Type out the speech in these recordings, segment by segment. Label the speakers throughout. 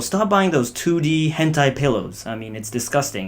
Speaker 1: Stop buying those 2D hentai pillows. I mean, it's disgusting.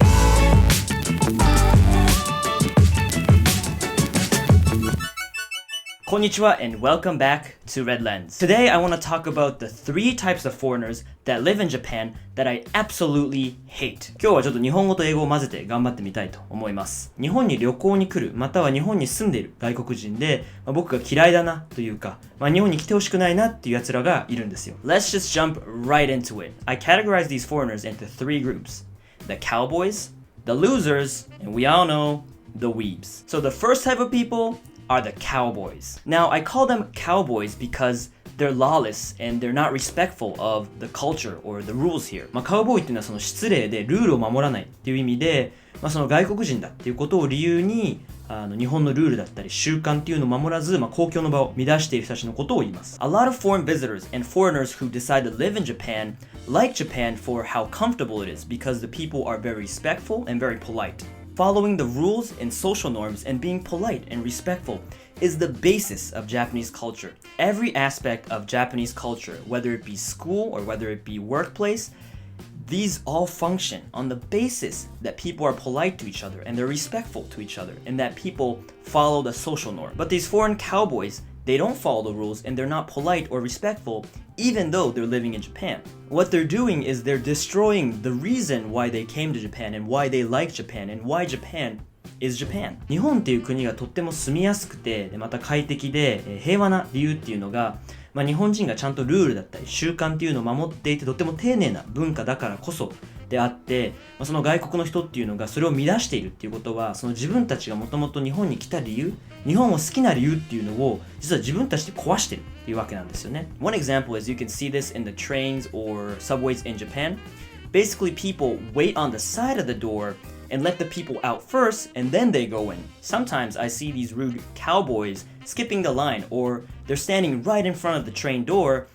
Speaker 1: Konnichiwa and welcome back to Red Lens. Today I want to talk about the 3 types of foreigners that live in Japan that I absolutely hate. 今日はちょっと日本語と英語を混ぜて頑張ってみたいと思います。日本に旅行に来る、または日本に住んでいる外国人で、僕が嫌いだなというか、日本に来てほしくないなっていう奴らがいるんですよ。Let's just jump right into it. I categorize these foreigners into 3 groups. The Cowboys, the Losers, and we all know, the Weebs. So the first type of people are the Cowboys. Now, I call them Cowboys because they're lawless and they're not respectful of the culture or the rules here. カウボーイっていうのはその失礼でルールを守らないっていう意味で、その外国人だっていうことを理由に日本のルールだったり習慣っていうのを守らず、公共の場を乱している人たちのことを言います。A lot of foreign visitors and foreigners who decide to live in Japan like Japan for how comfortable it is because the people are very respectful and very polite.Following the rules and social norms and being polite and respectful is the basis of Japanese culture. Every aspect of Japanese culture, whether it be school or whether it be workplace, these all function on the basis that people are polite to each other and they're respectful to each other and that people follow the social norm. But these foreign cowboys, they don't follow the rules and they're not polite or respectful even though they're living in Japan. What they're doing is they're destroying the reason why they came to Japan and why they like Japan and why Japan is Japan. 日本っていう国がとっても住みやすくて、また快適で平和な理由っていうのが、日本人がちゃんとルールだったり習慣っていうのを守っていてとっても丁寧な文化だからこそであって、その外国の人っていうのがそれを乱しているっていうことは、その自分たちがもともと日本に来た理由、日本を好きな理由っていうのを実は自分たちで壊してるっていうわけなんですよね。One example is you can see this in the trains or subways in Japan. Basically, people wait on the side of the door and let the people out first and then they go in. Sometimes I see these rude cowboys skipping the line or they're standing right in front of the train door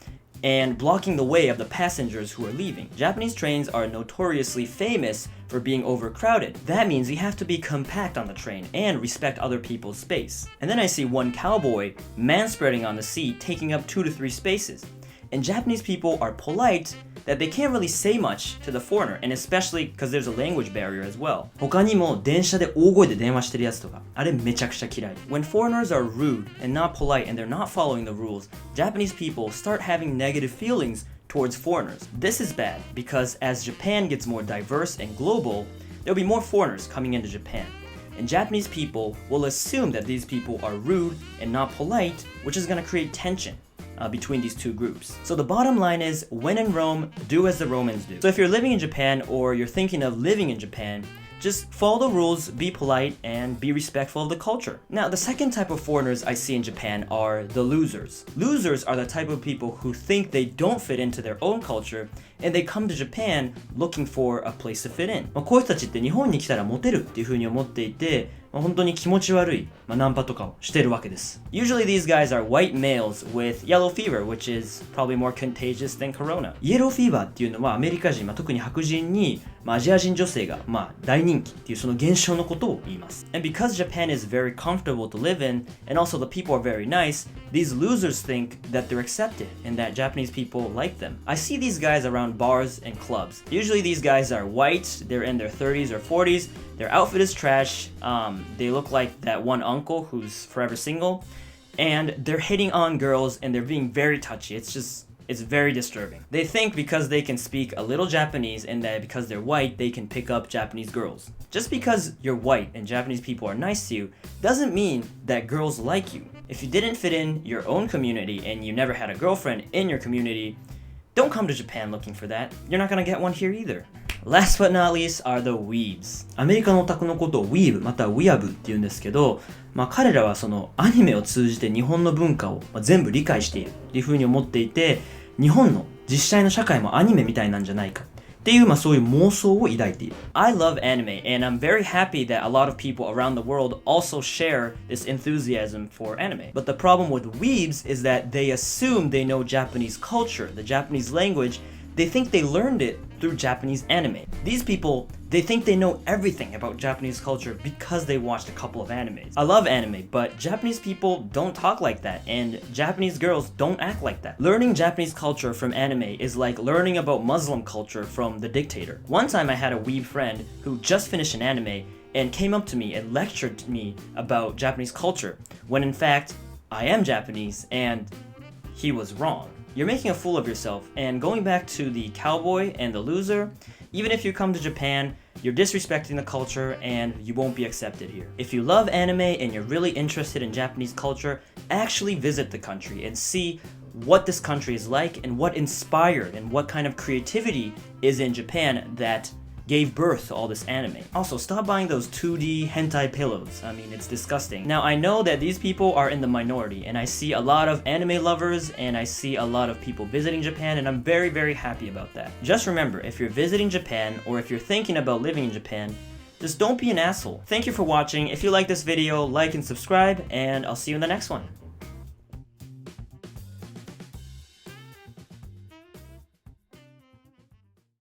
Speaker 1: and blocking the way of the passengers who are leaving. Japanese trains are notoriously famous for being overcrowded. That means you have to be compact on the train and respect other people's space. And then I see one cowboy manspreading on the seat, taking up 2 to 3 spaces. And Japanese people are polite that they can't really say much to the foreigner, and especially because there's a language barrier as well. 他にも電車で大声で電話してるやつとか、あれめちゃくちゃ嫌い。When foreigners are rude and not polite and they're not following the rules, Japanese people start having negative feelings towards foreigners. This is bad because as Japan gets more diverse and global, there'll be more foreigners coming into Japan. And Japanese people will assume that these people are rude and not polite, which is going to create tension.between these 2 groups. So the bottom line is, when in Rome, do as the Romans do. So if you're living in Japan or you're thinking of living in Japan, just follow the rules, be polite, and be respectful of the culture. Now, the second type of foreigners I see in Japan are the losers. Losers are the type of people who think they don't fit into their own culture and they come to Japan looking for a place to fit in. こういう人たちって日本に来たらモテるっていう風に思っていて、本当に気持ち悪い、ナンパとかをしてるわけです。Usually these guys are white males with yellow fever, which is probably more contagious than corona. イエローフィーバーっていうのはアメリカ人、特に白人に、アジア人女性が、大人気っていうその現象のことを言います。And because Japan is very comfortable to live in, and also the people are very nice, these losers think that they're accepted and that Japanese people like them. I see these guys around bars and clubs. Usually these guys are white, they're in their 30s or 40s, their outfit is trash, they look like that one uncle who's forever single, and they're hitting on girls and they're being very touchy. It's very disturbing. They think because they can speak a little Japanese and that because they're white, they can pick up Japanese girls. Just because you're white and Japanese people are nice to you doesn't mean that girls like you. If you didn't fit in your own community and you never had a girlfriend in your community, don't come to Japan looking for that. You're not gonna get one here either.Last but not least are the weebs. アメリカのオタクのことを weeb または weeab って言うんですけど、彼らはそのアニメを通じて日本の文化を全部理解しているっていう風に思っていて、日本の実際の社会もアニメみたいなんじゃないかっていう、そういう妄想を抱いている。I love anime and I'm very happy that a lot of people around the world also share this enthusiasm for anime. But the problem with weebs is that they assume they know Japanese culture, the Japanese language. They think they learned it through Japanese anime. These people, They think they know everything about Japanese culture because they watched a couple of animes. I love anime, but Japanese people don't talk like that, and Japanese girls don't act like that. Learning Japanese culture from anime is like learning about Muslim culture from The Dictator. One time I had a weeb friend who just finished an anime and came up to me and lectured to me about Japanese culture, when in fact, I am Japanese and he was wrong. You're making a fool of yourself, and going back to the cowboy and the loser, even if you come to Japan, you're disrespecting the culture and you won't be accepted here. If you love anime and you're really interested in Japanese culture, actually visit the country and see what this country is like and what inspired and what kind of creativity is in Japan that gave birth to all this anime. Also, stop buying those 2D hentai pillows. I mean, it's disgusting. Now, I know that these people are in the minority, and I see a lot of anime lovers, and I see a lot of people visiting Japan, and I'm very, very happy about that. Just remember, if you're visiting Japan, or if you're thinking about living in Japan, just don't be an asshole. Thank you for watching. If you like this video, like and subscribe, and I'll see you in the next one.